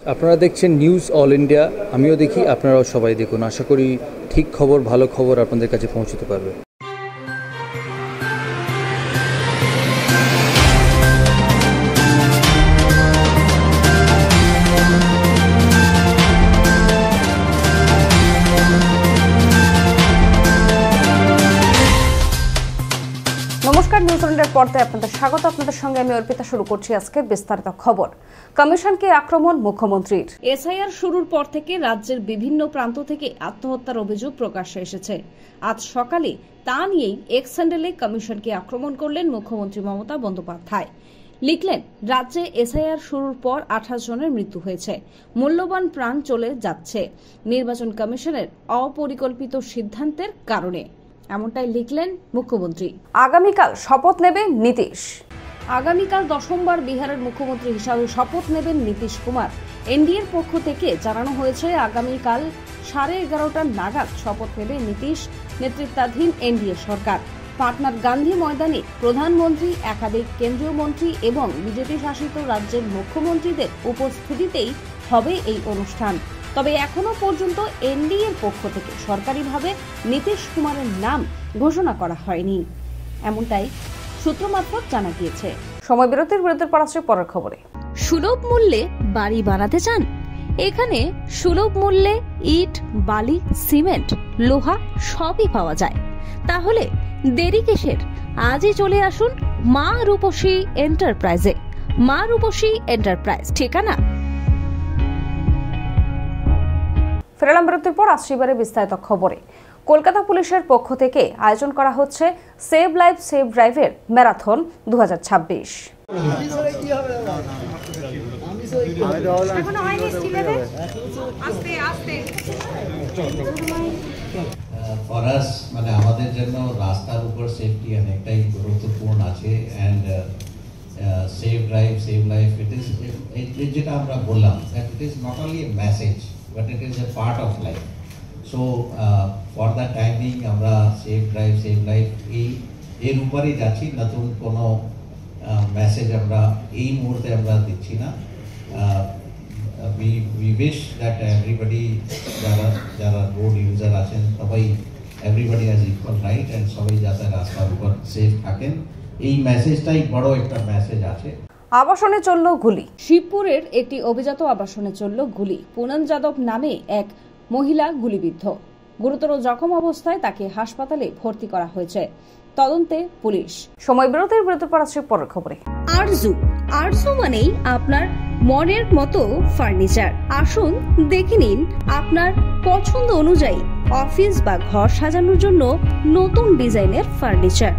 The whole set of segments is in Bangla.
আপনারা দেখছেন নিউজ অল ইন্ডিয়া। আমিও দেখি, আপনারাও সবাই দেখুন। আশা করি ঠিক খবর, ভালো খবর আপনাদের কাছে পৌঁছতে পারবে। নমস্কার, নিউজ অল ইন্ডিয়ার পর্দায় আপনাদের স্বাগত। আপনাদের সঙ্গে আমি অর্পিতা। শুরু করছি আজকের বিস্তারিত খবর। কমিশনকে আক্রমণ মুখ্যমন্ত্রীর। এসআইআর শুরুর পর থেকে রাজ্যের বিভিন্ন প্রান্ত থেকে আত্মহত্যার অভিযোগ প্রকাশ্যে এসেছে। আজ সকালে তা নিয়েই এক্স হ্যান্ডেলে কমিশনকে আক্রমণ করলেন মুখ্যমন্ত্রী মমতা বন্দ্যোপাধ্যায়। লিখলেন, রাজ্যে এসআইআর শুরুর পর 28 জনের মৃত্যু হয়েছে, মূল্যবান প্রাণ চলে যাচ্ছে নির্বাচন কমিশনের অপরিকল্পিত সিদ্ধান্তের কারণে। এমনটাই লিখলেন মুখ্যমন্ত্রী। আগামীকাল শপথ নেবে নীতিশ। আগামীকাল দশমবার বিহারের মুখ্যমন্ত্রী হিসাবে শপথ নেবেন নীতিশ কুমার। এনডিএর পক্ষ থেকে জানানো হয়েছে, আগামীকাল 11:30 নাগাদ শপথ নেবে নীতিশ নেতৃত্বাধীন এনডিএ সরকার। পাটনার গান্ধী ময়দানে প্রধানমন্ত্রী, একাধিক কেন্দ্রীয় মন্ত্রী এবং বিজেপি শাসিত রাজ্যের মুখ্যমন্ত্রীদের উপস্থিতিতেই হবে এই অনুষ্ঠান। তবে এখনো পর্যন্ত এনডিএর পক্ষ থেকে সরকারিভাবে নীতিশ কুমারের নাম ঘোষণা করা হয়নি, এমনটাই সূত্র মারফত জানা গিয়েছে। সময় বিরতির পর আসছে পরের খবরে। সুলভ মূল্যে বাড়ি বানাতে চান? এখানে সুলভ মূল্যে ইট, বালি, সিমেন্ট, লোহা সবই পাওয়া যায়। তাহলে দেরি কিসের? আজই চলে আসুন মা রূপসী এন্টারপ্রাইজে। মা রূপসী এন্টারপ্রাইজ, ঠিকানা। ফেরালাম বিরতির পর আসছে এবারে বিস্তারিত খবরে। কলকাতা পুলিশের পক্ষ থেকে আয়োজন করা হচ্ছে সেভ লাইফ সেভ ড্রাইভের ম্যারাথন 2026। For us, মানে আমাদের জন্য রাস্তার উপর সেফটি অনেকটাই গুরুত্বপূর্ণ আছে। And save drive save life, যেটা আমরা বললাম, it is not only a message but it is a part of life. So for that timing আমরা সেভ ড্রাইভ সেভ লাইফ এর উপরেই যাচ্ছি। নতুন কোনো মেসেজ আমরা এই মুহূর্তে আমরা দিচ্ছি না। we wish that everybody, যারা রোড ইউজার আছেন সবাই, everybody has equal right and সবাই যাতে রাস্তার উপর সেফ থাকেন, এই মেসেজটাই বড় একটা মেসেজ আছে। আবাসনে চলল গুলি। শিবপুরের একটি অভিজাত আবাসনে চলল গুলি। পুনম যাদব নামে এক মহিলা গুলিবিদ্ধ। গুরুতর জখম অবস্থায় তাকে হাসপাতালে ভর্তি করা হয়েছে। তদন্তে পুলিশ। সময় বিরতির পর আসছে পরের খবরে। আরজু মানেই আপনার মনের মতো ফার্নিচার। আসুন দেখে নিন আপনার পছন্দ অনুযায়ী অফিস বা ঘর সাজানোর জন্য নতুন ডিজাইনের ফার্নিচার।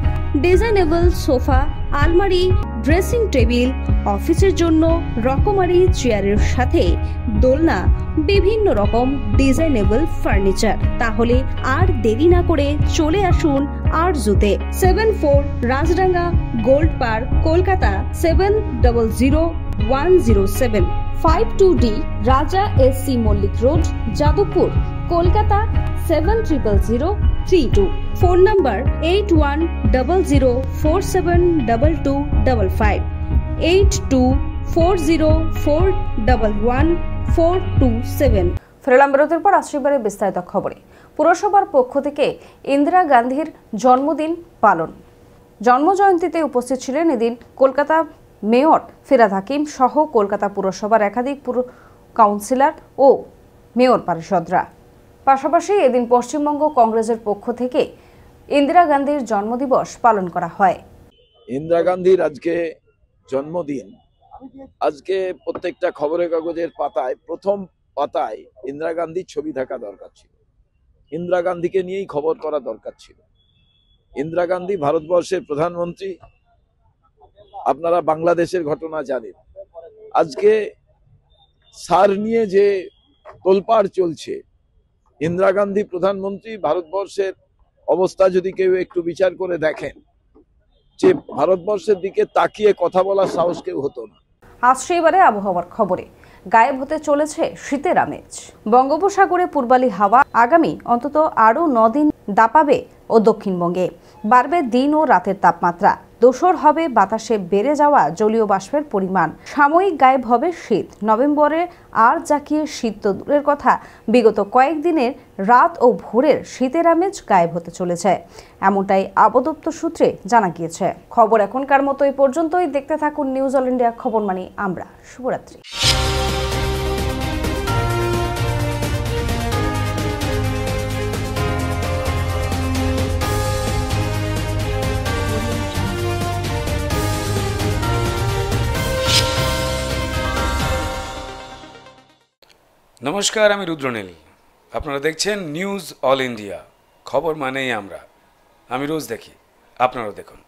ডিজাইনেবল সোফা, আলমারি, ড্রেসিং টেবিল, অফিসের জন্য রকমারি চেয়ারের সাথে দোলনা, বিভিন্ন রকম ডিজাইনেবল ফার্নিচার। তাহলে আর দেরি না করে চলে আসুন আরজুতে। 74 Rajdanga Gold Park, Kolkata 700107। 52D Raja S C Mallick Road, Jadavpur, Kolkata 700032। Phone number 8100472255, 8240411427। ফেরালাম বিরতির পর আসছে এবারে বিস্তারিত খবরে। পুরসভার পক্ষ থেকে ইন্দিরা গান্ধীর জন্মদিন পালন। জন্মজয়ন্তীতে উপস্থিত ছিলেন এদিন কলকাতা মেয়র ফিরহাদ হাকিম সহ কলকাতা পুরসভার একাধিক কাউন্সিলর ও মেয়র পারিষদরা। পাশাপাশি এদিন পশ্চিমবঙ্গ কংগ্রেসের পক্ষ থেকে ইন্দিরা গান্ধীর জন্মদিবস পালন করা হয়। ইন্দিরা গান্ধীর আজকে জন্মদিন। আজকে প্রত্যেকটা খবরের কাগজের পাতায়, প্রথম পাতায় ইন্দিরা গান্ধীর ছবি থাকা দরকার ছিল। ইন্দিরা গান্ধীকে নিয়েই খবর করা দরকার ছিল। ইন্দিরা গান্ধী ভারতবর্ষের প্রধানমন্ত্রী। আপনারা বাংলাদেশের ঘটনা জানেন। আজকে সার নিয়ে যে তোলপাড় চলছে, ইন্দিরা গান্ধী প্রধানমন্ত্রী, ভারতবর্ষের অবস্থা যদি কেউ একটু বিচার করে দেখেন, যে ভারতবর্ষের দিকে তাকিয়ে কথা বলার সাহস কেউ হতো না। আসছে এবারে আবহাওয়ার খবরে। গায়েব হতে চলেছে শীতের আমেজ। বঙ্গোপসাগরে পূর্বালি হাওয়া আগামী অন্তত আরও 9 দিন দাপাবে ও দক্ষিণবঙ্গে বাড়বে দিন ও রাতের তাপমাত্রা। দোসর হবে বাতাসে বেড়ে যাওয়া জলীয় বাষ্পের পরিমাণ। সাময়িক গায়েব হবে শীত। নভেম্বরে আর জাকিয়ে শীত তো দূরের কথা, বিগত কয়েকদিনের রাত ও ভোরের শীতের আমেজ গায়েব হতে চলেছে, এমনটাই আবহাওয়া সূত্রে জানা গিয়েছে। খবর এখনকার মতো এই পর্যন্তই। দেখতে থাকুন নিউজ অল ইন্ডিয়া, খবর মানে আমরা। শুভরাত্রি। নমস্কার, আমি রুদ্রনীল। আপনারা দেখছেন নিউজ অল ইন্ডিয়া, খবর মানেই আমরা। আমি রোজ দেখি, আপনারাও দেখুন।